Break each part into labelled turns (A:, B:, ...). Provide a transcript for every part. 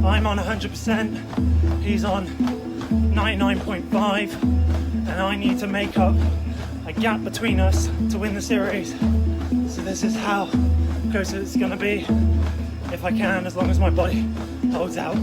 A: I'm on 100%, he's on 99.5, and I need to make up a gap between us to win the series. So this is how close it's going to be, if I can, as long as my body holds out.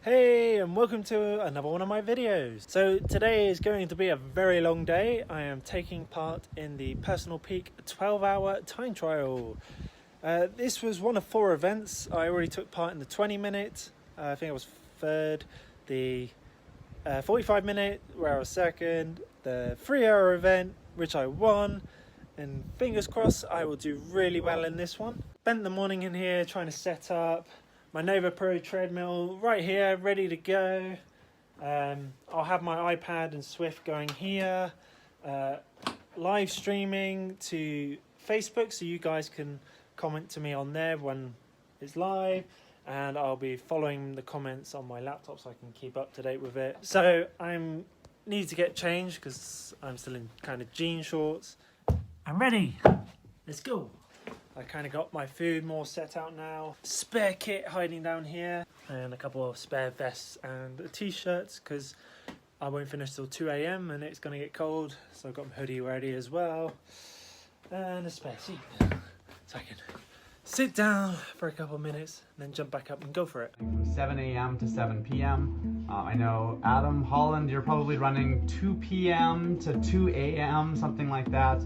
A: Hey, and welcome to another one of my videos. So today is going to be a very long day. I am taking part in the Personal Peak 12-hour time trial. This was one of 4 events. I already took part in the 20-minute, I think I was third, the 45-minute where I was second, the 3-hour event which I won, and fingers crossed I will do really well in this one. Spent the morning in here trying to set up my Nova Pro treadmill right here, ready to go. I'll have my iPad and Swift going here, live streaming to Facebook so you guys can comment to me on there when it's live, and I'll be following the comments on my laptop so I can keep up to date with it. So I need to get changed because I'm still in kind of jean shorts. I'm ready, let's go. I kind of got my food more set out now. Spare kit hiding down here, and a couple of spare vests and t-shirts because I won't finish till 2 AM and it's gonna get cold. So I've got my hoodie ready as well, and a spare seat so I can sit down for a couple of minutes and then jump back up and go for it.
B: From 7 AM to 7 PM. I know Adam, Holland, you're probably running 2 PM to 2 AM, something like that.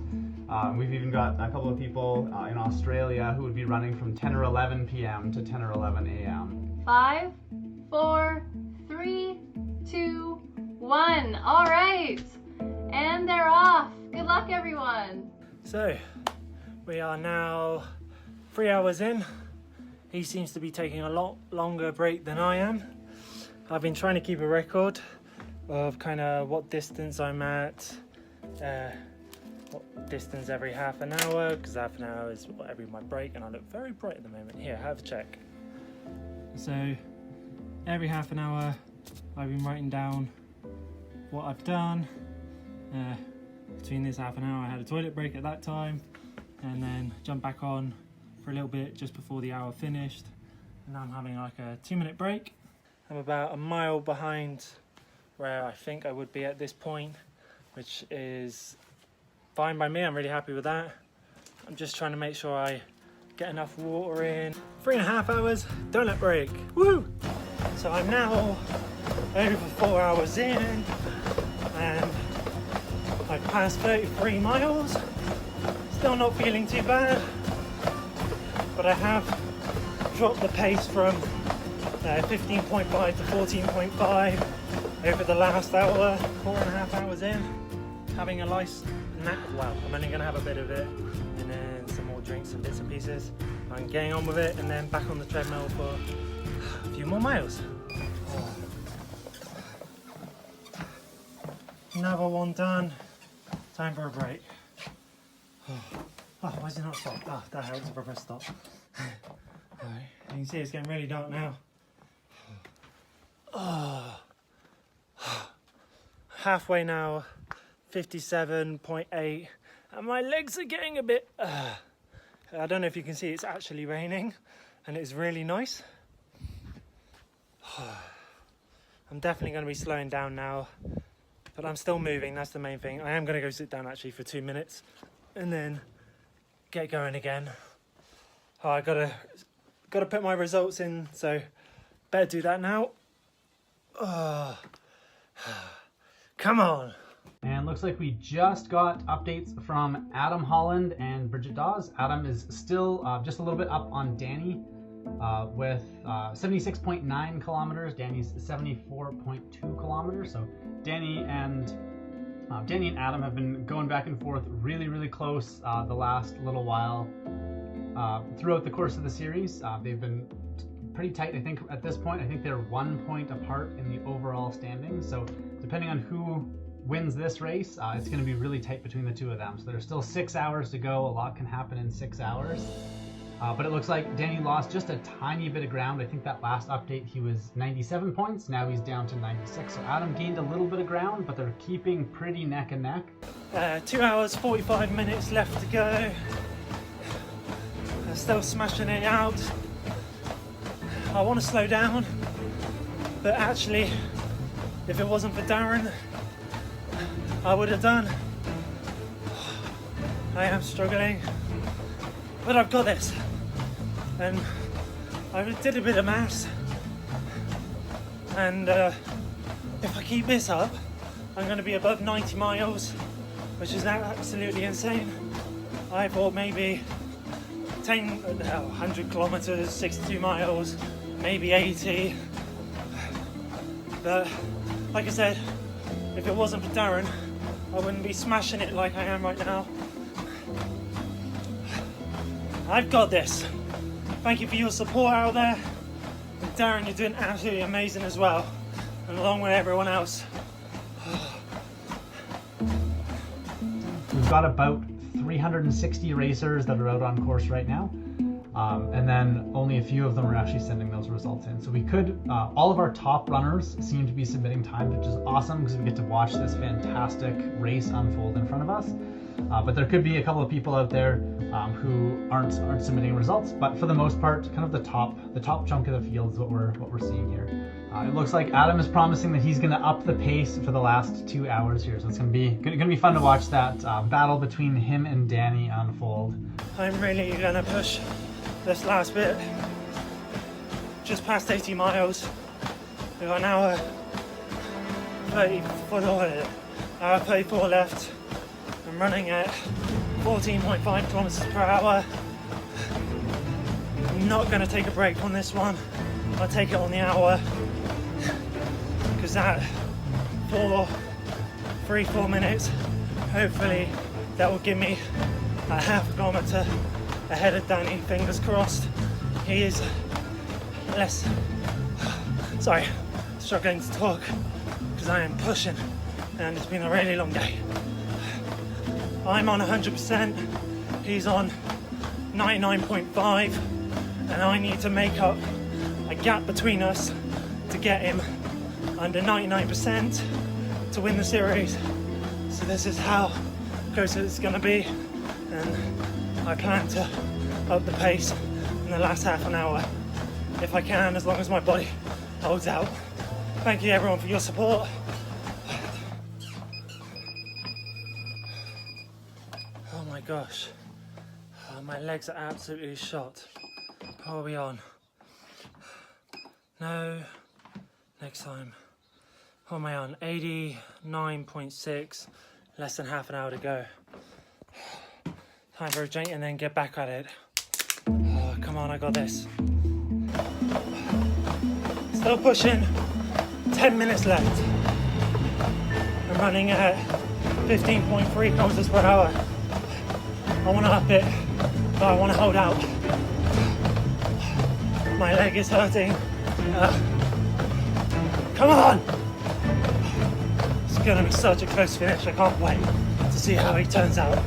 B: We've even got a couple of people in Australia who would be running from 10 or 11 PM to 10 or 11 AM.
C: 5, 4, 3, 2, 1. All right, and they're off. Good luck, everyone.
A: So we are now 3 hours in. He seems to be taking a lot longer break than I am. I've been trying to keep a record of kind of what distance I'm at, what distance every half an hour, because half an hour is every my break, and I look very bright at the moment. Here, have a check. So every half an hour I've been writing down what I've done. Between this half an hour I had a toilet break at that time, and then jumped back on for a little bit just before the hour finished, and now I'm having like a 2-minute break. I'm about a mile behind where I think I would be at this point, which is fine by me. I'm really happy with that. I'm just trying to make sure I get enough water in. 3.5 hours donut break. Woo! So I'm now over 4 hours in, and I've passed 33 miles. Still not feeling too bad, but I have dropped the pace from 15.5 to 14.5 over the last hour, 4.5 hours in. Having a nice nap. Well, I'm only going to have a bit of it, and then some more drinks and bits and pieces. I'm getting on with it, and then back on the treadmill for a few more miles. Another one done. Time for a break. Oh, why is it not stopped? Oh, that helps if I press stop. Alright, you can see it's getting really dark now. Oh. Halfway now, 57.8, and my legs are getting a bit, I don't know if you can see, it's actually raining, and it's really nice. I'm definitely going to be slowing down now, but I'm still moving, that's the main thing. I am going to go sit down actually for 2 minutes, and then get going again. Oh, I gotta put my results in, so better do that now. Oh. Come on.
B: And looks like we just got updates from Adam Holland and Bridget Dawes. Adam is still just a little bit up on Danny with 76.9 kilometers. Danny's 74.2 kilometers. So Danny and Adam have been going back and forth really close the last little while. Throughout the course of the series, they've been pretty tight. I think at this point, I think they're 1 point apart in the overall standings. So depending on who wins this race, it's going to be really tight between the two of them. So there's still 6 hours to go. A lot can happen in 6 hours. But it looks like Danny lost just a tiny bit of ground. I think that last update he was 97 points. Now he's down to 96. So Adam gained a little bit of ground, but they're keeping pretty neck and neck.
A: 2 hours, 45 minutes left to go. I'm still smashing it out. I want to slow down, but actually, if it wasn't for Darren, I would have done. I am struggling, but I've got this. And I did a bit of maths, and if I keep this up, I'm going to be above 90 miles, which is absolutely insane. I thought maybe 100 kilometers, 62 miles, maybe 80. But like I said, if it wasn't for Darren, I wouldn't be smashing it like I am right now. I've got this. Thank you for your support out there. And Darren, you're doing absolutely amazing as well. And along with everyone else.
B: We've got about 360 racers that are out on course right now. And then only a few of them are actually sending those results in. So we could, all of our top runners seem to be submitting times, which is awesome because we get to watch this fantastic race unfold in front of us. But there could be a couple of people out there who aren't submitting results. But for the most part, kind of the top chunk of the field is what we're seeing here. It looks like Adam is promising that he's going to up the pace for the last 2 hours here. So it's going to be fun to watch that battle between him and Danny unfold.
A: I'm really going to push this last bit. Just past 80 miles. We've got an hour 34 left. I'm running at 14.5 kilometers per hour. I'm not going to take a break on this one. I'll take it on the hour, because that 4 minutes, hopefully that will give me a half a kilometer ahead of Danny. Fingers crossed. He is less, struggling to talk because I am pushing and it's been a really long day. I'm on 100%, he's on 99.5, and I need to make up a gap between us to get him under 99% to win the series. So this is how close it's going to be, and I plan to up the pace in the last half an hour if I can, as long as my body holds out. Thank you everyone for your support. Oh my gosh, my legs are absolutely shot. How are we on? No, next time. What am I on? 89.6, less than half an hour to go. Time for a drink and then get back at it. Oh, come on, I got this. Still pushing, 10 minutes left. I'm running at 15.3 kilometers per hour. I want to up it, but I want to hold out. My leg is hurting. Come on! It's going to be such a close finish. I can't wait to see how it turns out.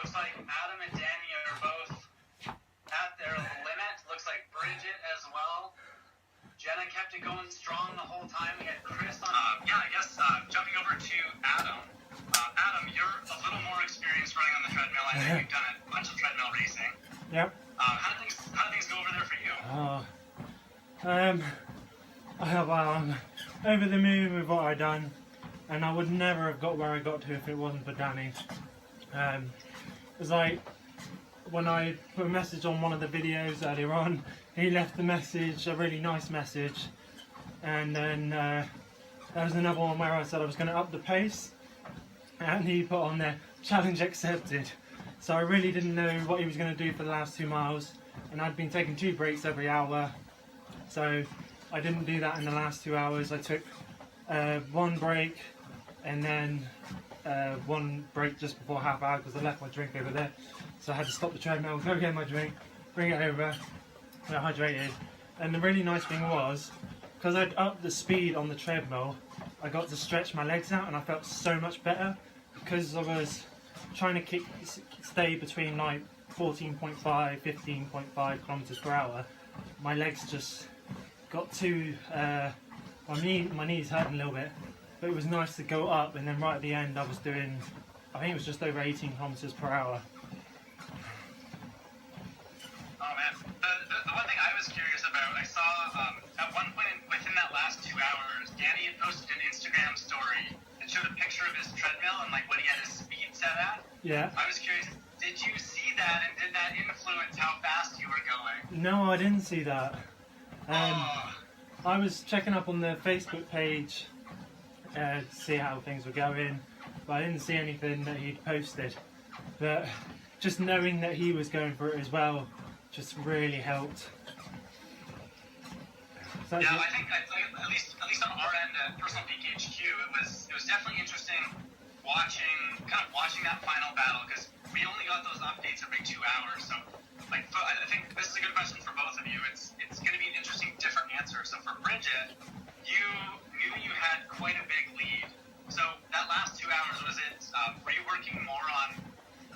B: Looks like Adam and Danny are both at their limit. Looks like Bridget as well. Jenna kept it going strong the whole time. We had Chris on. Jumping over to Adam. Adam, you're a little more experienced running on the treadmill. I know you've done a bunch of treadmill racing.
A: Yep.
B: How do things go over there for you?
A: I'm over the moon with what I've done, and I would never have got where I got to if it wasn't for Danny. It was like when I put a message on one of the videos earlier on, he left the message, a really nice message, and then there was another one where I said I was going to up the pace, and he put on there, challenge accepted. So I really didn't know what he was going to do for the last 2 miles, and I'd been taking 2 breaks every hour, so I didn't do that in the last 2 hours. I took 1 break and then 1 break just before half hour because I left my drink over there, so I had to stop the treadmill, go get my drink, bring it over, get hydrated. And the really nice thing was, because I'd upped the speed on the treadmill, I got to stretch my legs out and I felt so much better, because I was trying to stay between like 14.5, 15.5 kilometers per hour. My legs just got too, my knees hurting a little bit, but it was nice to go up, and then right at the end I was doing, I think it was just over 18 kilometers per hour.
D: Oh man, the one thing I was curious about, I saw at one point within that last 2 hours, Danny had posted an Instagram story that showed a picture of his treadmill and like what he had his speed set at.
A: Yeah.
D: I was curious, did you see that, and did that influence how fast you were going?
A: No, I didn't see that. I was checking up on the Facebook page to see how things were going, but I didn't see anything that he'd posted. But just knowing that he was going for it as well just really helped. So
D: Yeah, I think at least on our end at Personal Peak HQ, it was definitely interesting watching that final battle, because we only got those updates every 2 hours. So like, I think this is a good question for both of you. It's going to be an interesting different answer. So for Bridget, you knew you had quite a big lead. So that last 2 hours, were you working more on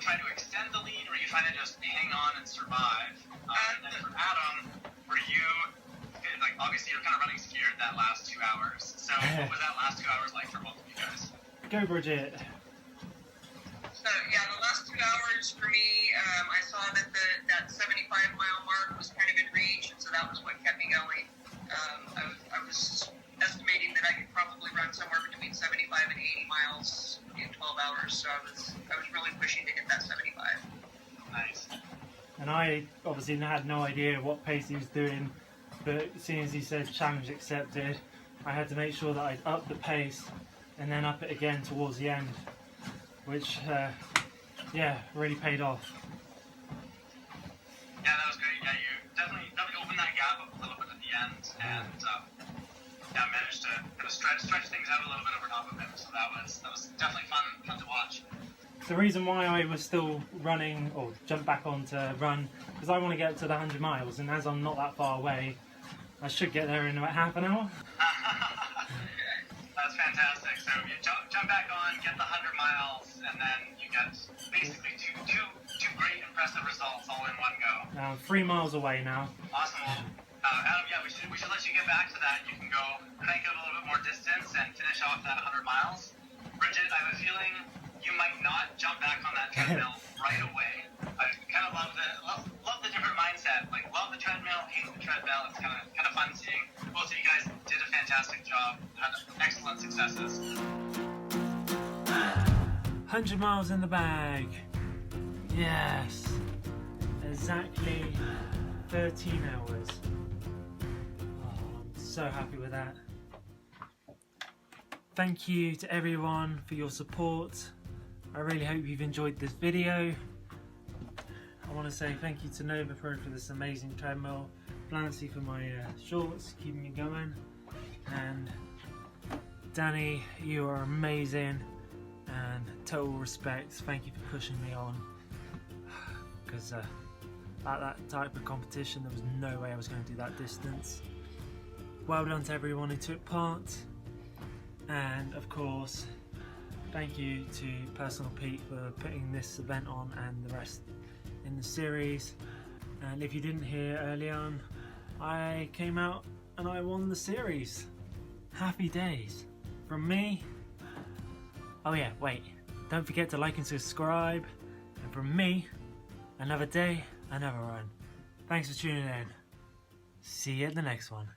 D: trying to extend the lead, or were you trying to just hang on and survive? And then for Adam, were you, like, obviously you're kind of running scared that last 2 hours. So what was that last 2 hours like for both of you guys?
A: go, Bridget.
E: So yeah, the last 2 hours for me, I saw that that 75-mile mark was kind of in reach, and so that was what kept me going. I was estimating that I could probably run somewhere between 75 and 80 miles in 12 hours, so I was really pushing to hit that 75.
D: Nice.
A: And I obviously had no idea what pace he was doing, but as soon as he said challenge accepted, I had to make sure that I'd up the pace and then up it again towards the end, which yeah, really paid off.
D: Yeah, that was great. Yeah, you definitely opened that gap up a little bit at the end, and managed to kind of stretch things out a little bit over top of him. So that was definitely fun to watch.
A: The reason why I was still running, or jumped back on to run, because I want to get up to the 100 miles, and as I'm not that far away, I should get there in about half an hour.
D: That's fantastic. So you jump back on, get the 100 miles, and then you get basically two great impressive results all in one go.
A: 3 miles away now.
D: Awesome. Adam, yeah, we should let you get back to that. You can go crank out a little bit more distance and finish off that 100 miles. Bridget, I have a feeling you might not jump back on that treadmill right away. I kind of love the different mindset. Like, love the treadmill, hate the treadmill. It's kind of fun seeing both of you guys did a fantastic job, had excellent successes.
A: 100 miles in the bag. Yes. Exactly 13 hours. Oh, I'm so happy with that. Thank you to everyone for your support. I really hope you've enjoyed this video. I want to say thank you to Nova Pro for this amazing treadmill, Flanci for my shorts, keeping me going, and Danny, you are amazing, and total respect, thank you for pushing me on, because at that type of competition there was no way I was going to do that distance. Well done to everyone who took part, and of course thank you to Personal Peak for putting this event on and the rest in the series. And if you didn't hear early on, I came out and I won the series. Happy days. From me. Oh yeah, wait, don't forget to like and subscribe. And from me, another day, another run. Thanks for tuning in. See you at the next one.